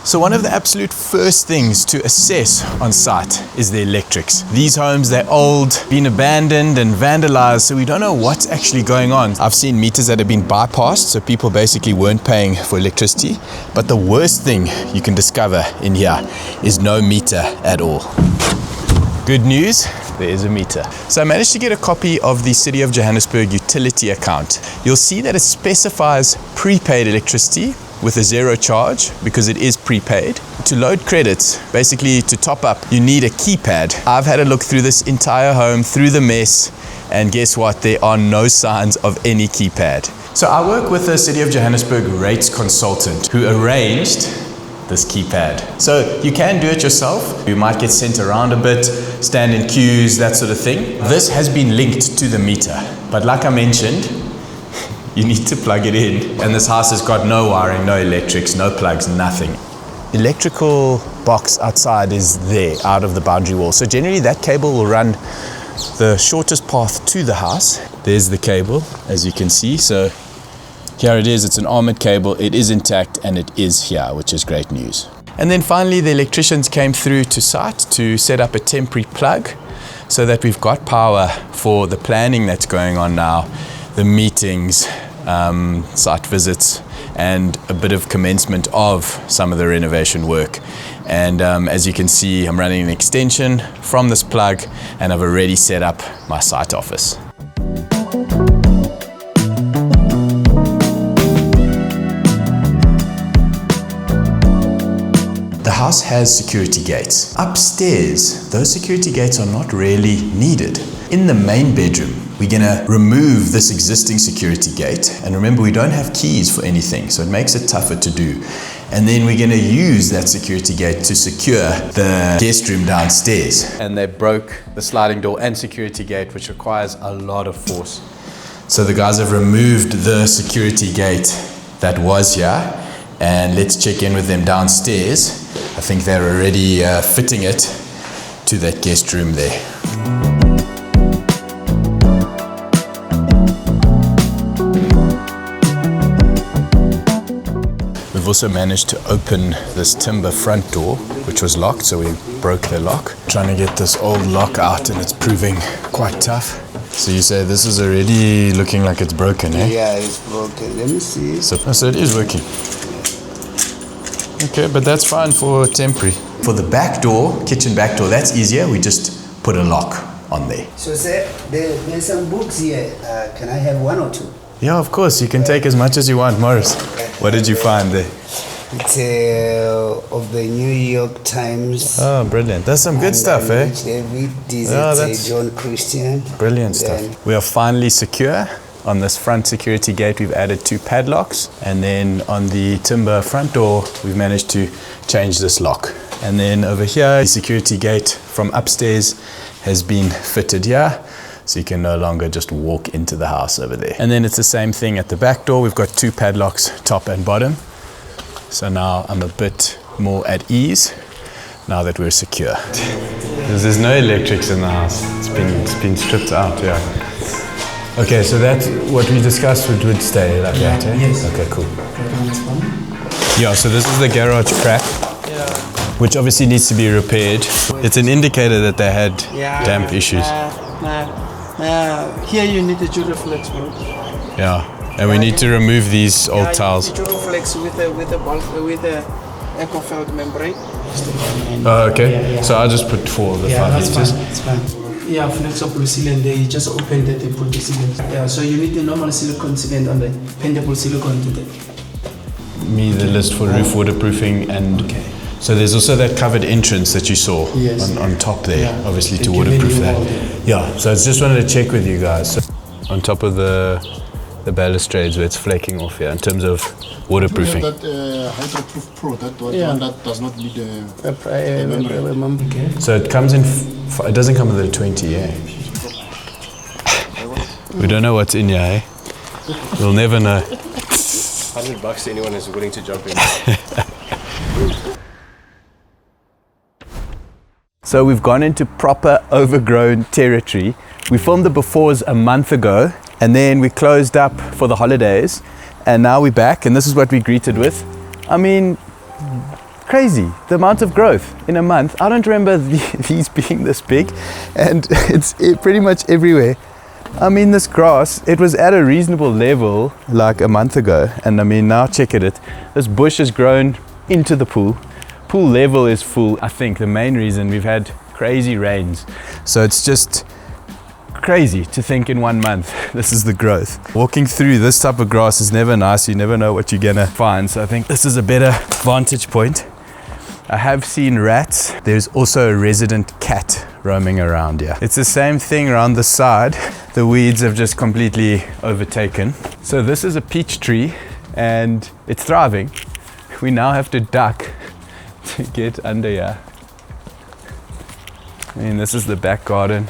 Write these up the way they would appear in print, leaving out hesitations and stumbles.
So one of the absolute first things to assess on site is the electrics. These homes, they're old, been abandoned and vandalized, so we don't know what's actually going on. I've seen meters that have been bypassed, so people basically weren't paying for electricity. But the worst thing you can discover in here is no meter at all. Good news, there is a meter. So I managed to get a copy of the City of Johannesburg utility account. You'll see that it specifies prepaid electricity with a zero charge because it is prepaid. To load credits, basically to top up, you need a keypad. I've had a look through this entire home, through the mess, and guess what? There are no signs of any keypad. So I work with the City of Johannesburg rates consultant who arranged this keypad. So you can do it yourself. You might get sent around a bit, stand in queues, that sort of thing. This has been linked to the meter, but like I mentioned, you need to plug it in. And this house has got no wiring, no electrics, no plugs, nothing. Electrical box outside is there, out of the boundary wall. So generally that cable will run the shortest path to the house. There's the cable, as you can see. So here it is, it's an armored cable, it is intact and it is here, which is great news. And then finally the electricians came through to site to set up a temporary plug so that we've got power for the planning that's going on now, the meetings, site visits, and a bit of commencement of some of the renovation work. And as you can see, I'm running an extension from this plug and I've already set up my site office. The house has security gates. Upstairs, those security gates are not really needed. In the main bedroom, we're gonna remove this existing security gate. And remember, we don't have keys for anything, so it makes it tougher to do. And then we're gonna use that security gate to secure the guest room downstairs. And they broke the sliding door and security gate, which requires a lot of force. So the guys have removed the security gate that was here, and let's check in with them downstairs. I think they're already fitting it to that guest room there. We've also managed to open this timber front door, which was locked, so we broke the lock. Trying to get this old lock out and it's proving quite tough. So you say this is already looking like it's broken, eh? Yeah, it's broken. Let me see. So it is working. Okay, but that's fine for temporary. For the back door, kitchen back door, that's easier. We just put a lock on there. So there's some books here. Can I have one or two? Yeah, of course. You can take as much as you want, Morris. What did you find there? It's of the New York Times. Oh, brilliant. That's some good stuff, eh? That's John Christian. Brilliant stuff. We are finally secure. On this front security gate, we've added 2 padlocks. And then on the timber front door, we've managed to change this lock. And then over here, the security gate from upstairs has been fitted here. So you can no longer just walk into the house over there. And then it's the same thing at the back door. We've got 2 padlocks, top and bottom. So now I'm a bit more at ease now that we're secure. There's no electrics in the house. It's been stripped out, yeah. Okay, so that's what we discussed would stay like that, eh? Yes. Okay, cool. Yeah, so this is the garage crack, which obviously needs to be repaired. It's an indicator that they had damp issues. Here you need a Duraflex, bro. Yeah, and we need to remove these old tiles. Duraflex with a EcoFelt membrane. Oh, okay. So I'll just put 4 of the 5 liters. That's fine. Yeah, flexible sealant, they just opened it and put the sealant. Yeah, so you need the normal silicone sealant and the bendable silicone to that. Me the list for roof waterproofing and so there's also that covered entrance that you saw on top there, obviously to waterproof that. Yeah, so I just wanted to check with you guys. So on top of the balustrades where it's flaking off here in terms of waterproofing. That Hydroproof Pro, that one that does not need a membrane. So it comes in, it doesn't come with a 20, eh? We don't know what's in here, eh? We'll never know. $100 to anyone who's willing to jump in. So we've gone into proper overgrown territory. We filmed the befores a month ago and then we closed up for the holidays and now we're back and this is what we're greeted with. I mean, crazy, the amount of growth in a month. I don't remember these being this big, and it's pretty much everywhere. I mean, this grass, it was at a reasonable level like a month ago, and I mean, now check it. This bush has grown into the pool. Pool level is full. I think the main reason, we've had crazy rains, so it's just crazy to think in 1 month this is the growth. Walking through this type of grass is never nice. You never know what you're gonna find, so I think this is a better vantage point. I have seen rats. There's also a resident cat roaming around here. It's the same thing around the side. The weeds have just completely overtaken. So this is a peach tree and it's thriving. We now have to duck to get under here. I mean, this is the back garden.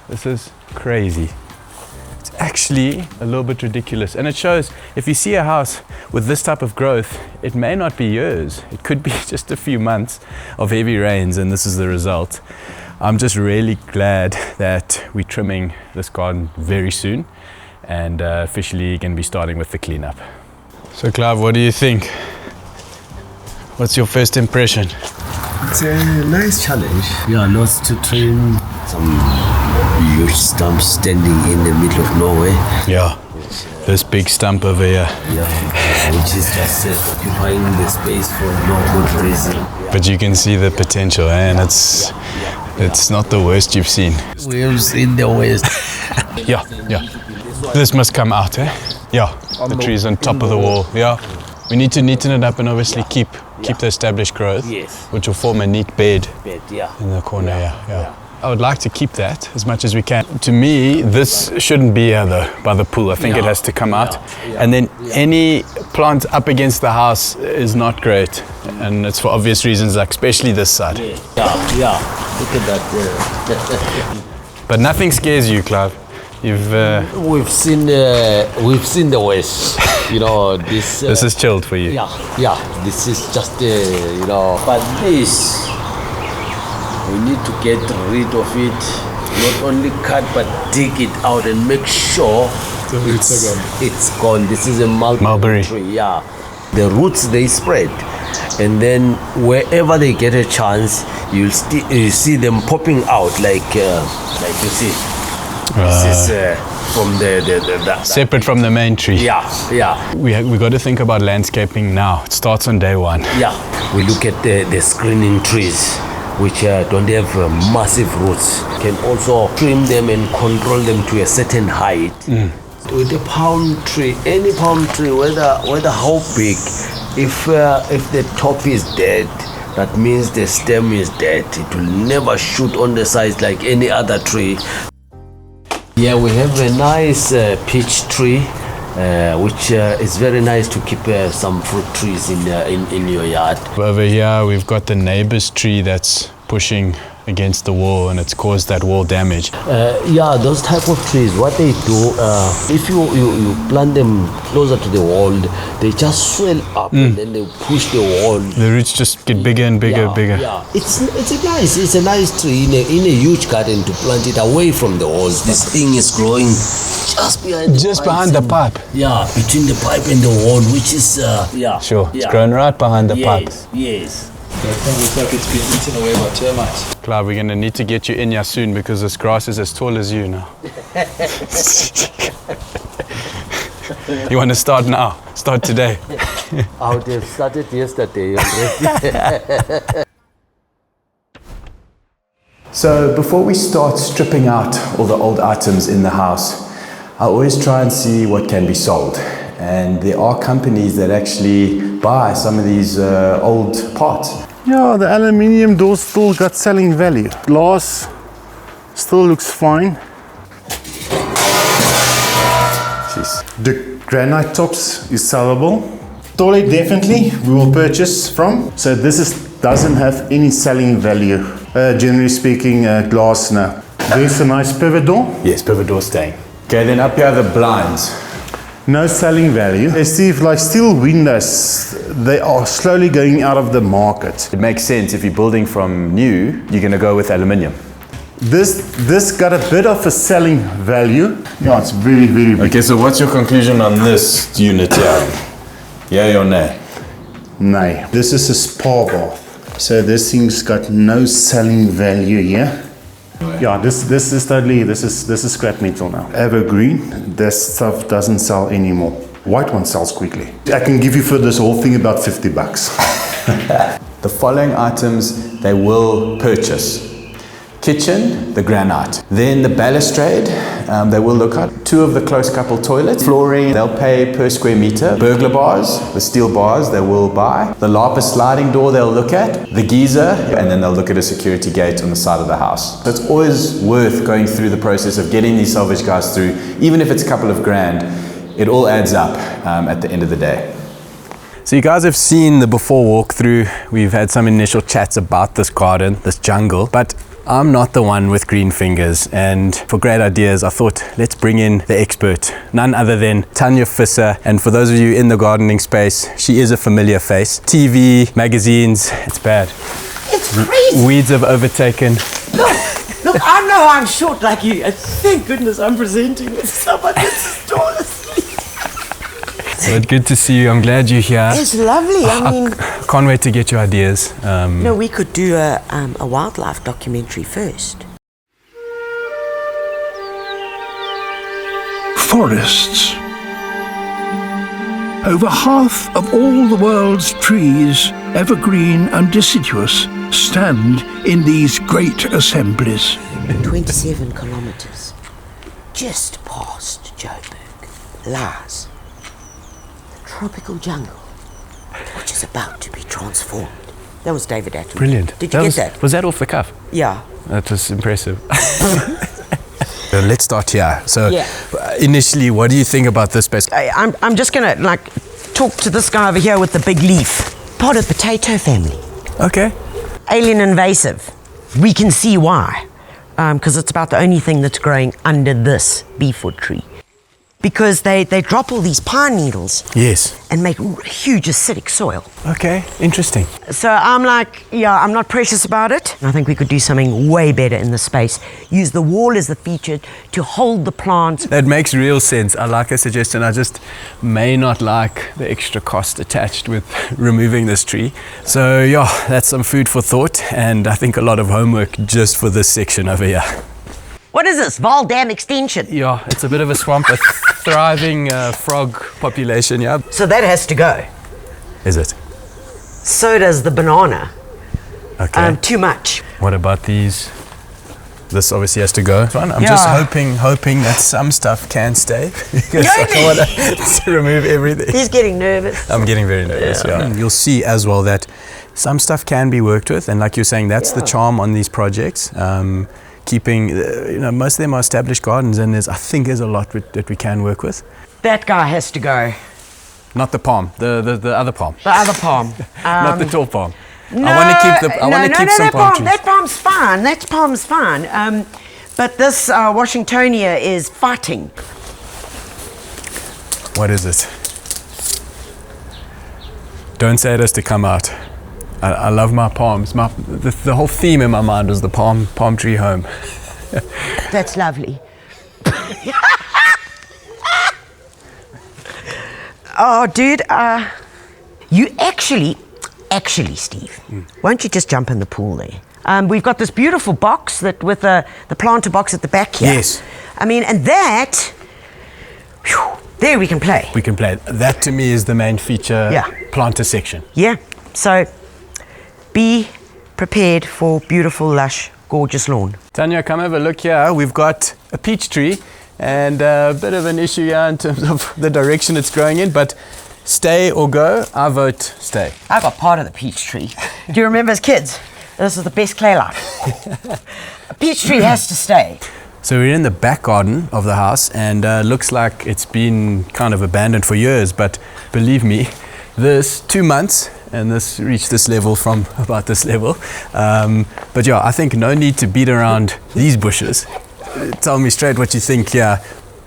This is crazy. It's actually a little bit ridiculous. And it shows, if you see a house with this type of growth, it may not be years. It could be just a few months of heavy rains, and this is the result. I'm just really glad that we're trimming this garden very soon and officially going to be starting with the cleanup. So Clive, what do you think? What's your first impression? It's a nice challenge. Yeah, not to trim some huge stumps standing in the middle of nowhere. Yeah, this big stump over here. Yeah, which is just occupying the space for no good reason. But you can see the potential, and it's not the worst you've seen. We've seen the worst. Yeah. This must come out, eh? Yeah, the tree's on top of the wall. Yeah, we need to neaten it up and obviously keep the established growth, Yes. which will form a neat bed Yeah. in the corner. Yeah. I would like to keep that as much as we can. To me, this shouldn't be here though, by the pool. I think it has to come out. And then any plant up against the house is not great. And it's for obvious reasons, like especially this side. Yeah. Look at that. But nothing scares you, Clive. We've seen the worst. You know, this. This is chilled for you. Yeah. This is just but this. We need to get rid of it, not only cut but dig it out and make sure it's gone. This is a mulberry tree, yeah. The roots, they spread, and then wherever they get a chance, you see them popping out like you see. This is from the separate from the main tree. Yeah. We got to think about landscaping now. It starts on day one. Yeah, we look at the screening trees, which don't have massive roots. Can also trim them and control them to a certain height. With a palm tree, any palm tree, whether how big, if the top is dead, that means the stem is dead. It will never shoot on the sides like any other tree. Yeah, we have a nice peach tree, which is very nice to keep some fruit trees in your yard. Over here we've got the neighbor's tree that's pushing against the wall and it's caused that wall damage. Yeah, those type of trees, what they do, if you plant them closer to the wall, they just swell up and then they push the wall. The roots just get bigger and bigger. Yeah, it's a nice tree in a huge garden to plant it away from the walls. This thing is growing just behind the pipe. Yeah, between the pipe and the wall, which is Sure, it's grown right behind the pipe. Yes. It looks like it's been eaten away by termites. Clive, we're going to need to get you in here soon because this grass is as tall as you now. You want to start now? Start today. I would have started yesterday already. So before we start stripping out all the old items in the house, I always try and see what can be sold. And there are companies that actually buy some of these old parts. Yeah, the aluminium doors still got selling value. Glass still looks fine. Jeez. The granite tops is sellable. Toilet definitely we will purchase from. So this doesn't have any selling value. Generally speaking, glass now. There's a nice pivot door. Yes, pivot door staying. Okay, then up here are the blinds. No selling value. They see like steel windows, they are slowly going out of the market. It makes sense if you're building from new, you're going to go with aluminium. This got a bit of a selling value. Yeah, it's very, very big. Okay, so what's your conclusion on this unit here? Yay or nay? Nay, this is a spa bath. So this thing's got no selling value here. Yeah, this is totally, this is scrap metal now. Evergreen, this stuff doesn't sell anymore. White one sells quickly. I can give you for this whole thing about 50 bucks. The following items they will purchase. Kitchen, the granite. Then the balustrade, they will look at. 2 of the close couple toilets. Flooring, they'll pay per square meter. Burglar bars, the steel bars, they will buy. The lapis sliding door, they'll look at. The geyser, and then they'll look at a security gate on the side of the house. So it's always worth going through the process of getting these salvage guys through, even if it's a couple of grand. It all adds up at the end of the day. So you guys have seen the before walkthrough. We've had some initial chats about this garden, this jungle, but I'm not the one with green fingers, and for great ideas I thought let's bring in the expert, none other than Tanya Visser. And for those of you in the gardening space, she is a familiar face. TV, magazines, it's bad. It's crazy. Weeds have overtaken. Look, I know I'm short like you. Thank goodness I'm presenting with someone that's tall as me. So good to see you. I'm glad you're here. It's lovely. I mean, can't wait to get your ideas. no, we could do a wildlife documentary first. Forests. Over half of all the world's trees, evergreen and deciduous, stand in these great assemblies. 27 kilometers, just past Joburg, lies the tropical jungle, which is about to be transformed. That was David Attenborough. Brilliant. Did you get that? Was that off the cuff? Yeah. That was impressive. So let's start here. So Yeah. initially, what do you think about this space? I'm just gonna talk to this guy over here with the big leaf. Part of the potato family. Okay. Alien invasive. We can see why. Because it's about the only thing that's growing under this beefwood tree. Because they drop all these pine needles Yes. and make huge acidic soil. Okay, interesting. So I'm like, yeah, I'm not precious about it. I think we could do something way better in the space. Use the wall as the feature to hold the plants. That makes real sense. I like a suggestion. I just may not like the extra cost attached with removing this tree. So yeah, that's some food for thought, and I think a lot of homework just for this section over here. What is this? Val Dam extension. Yeah, it's a bit of a swamp, a thriving frog population, yeah. So that has to go. Is it? So does the banana. Okay. Too much. What about these? This obviously has to go. I'm Yeah. just hoping that some stuff can stay, because I don't want to remove everything. He's getting nervous. I'm getting very nervous, yeah. You'll see as well that some stuff can be worked with, and like you're saying, that's the charm on these projects. Keeping, most of them are established gardens, and I think there's a lot that we can work with. That guy has to go. Not the palm, the other palm. The other palm. Not the tall palm. No, I want to keep some palm trees. That palm's fine. That palm's fine. But this Washingtonia is fighting. What is it? Don't say it has to come out. I love my palms. The whole theme in my mind was the palm tree home. That's lovely. Oh, dude, you actually, Steve, won't you just jump in the pool there? We've got this beautiful box with the planter box at the back here. Yes. I mean, and that, whew, there we can play. We can play. That to me is the main feature. Yeah. Planter section. Yeah. So, be prepared for beautiful, lush, gorgeous lawn. Tanya, come have a look here. We've got a peach tree and a bit of an issue here in terms of the direction it's growing in, but stay or go, I vote stay. I got part of the peach tree. Do you remember as kids? This is the best clay light. A peach tree has to stay. So we're in the back garden of the house, and looks like it's been kind of abandoned for years, but believe me, this 2 months, and this reached this level from about this level. But yeah, I think no need to beat around these bushes. Tell me straight what you think here.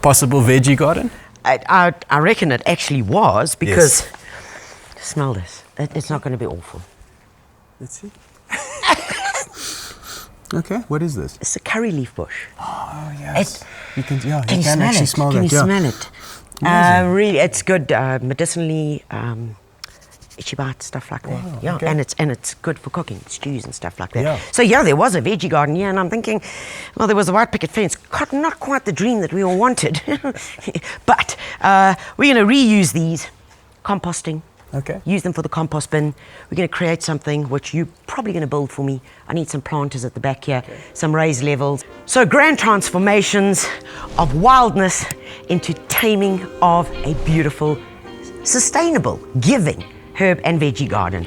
Possible veggie garden? I reckon it actually was, because smell this. It's not going to be awful. Let's see. Okay, what is this? It's a curry leaf bush. Oh yes. You can Can you actually smell Can that. you smell it? Really, it's good medicinally. itchy bite, stuff like that. Wow, Yeah, okay. and it's good for cooking, stews and stuff like that. Yeah. So yeah, there was a veggie garden here, and I'm thinking, well, there was a white picket fence. Not quite the dream that we all wanted, but we're going to reuse these, composting. Okay. Use them for the compost bin. We're going to create something which you're probably going to build for me. I need some planters at the back here, some raised levels. So grand transformations of wildness into taming of a beautiful, sustainable, giving herb and veggie garden.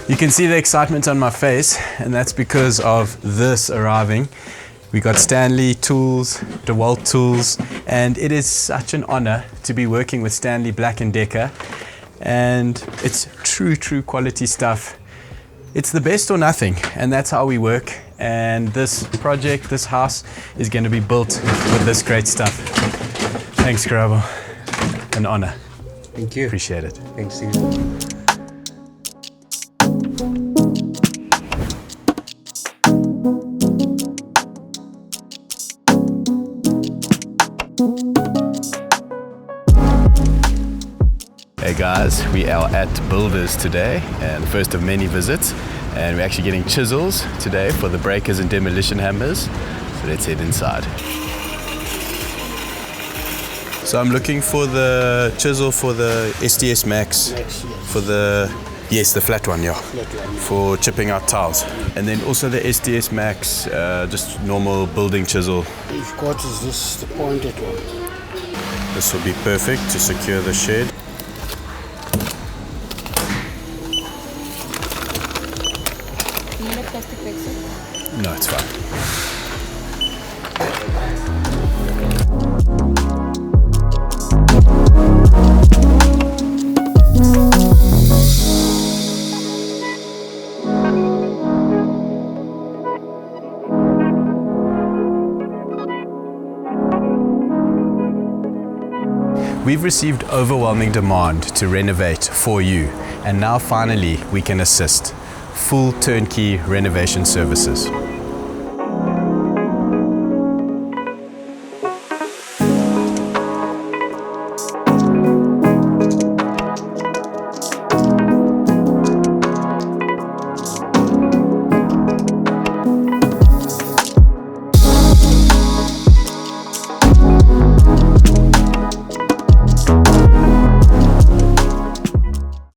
You can see the excitement on my face, and that's because of this arriving. We got Stanley tools, DeWalt tools, and it is such an honor to be working with Stanley Black & Decker. And it's true quality stuff. It's the best or nothing, and that's how we work. And this project, this house, is going to be built with this great stuff. Thanks, Karabo. An honor. Thank you. Appreciate it. Thanks, Steve. Hey guys, we are at Builders today, and the first of many visits, and we're actually getting chisels today for the breakers and demolition hammers. So let's head inside. So I'm looking for the chisel for the SDS Max, for the flat one, yeah, for chipping out tiles, and then also the SDS Max, just normal building chisel. You've got is this the pointed one. This will be perfect to secure the shed. No, it's fine. We've received overwhelming demand to renovate for you, and now finally we can assist. Full turnkey renovation services.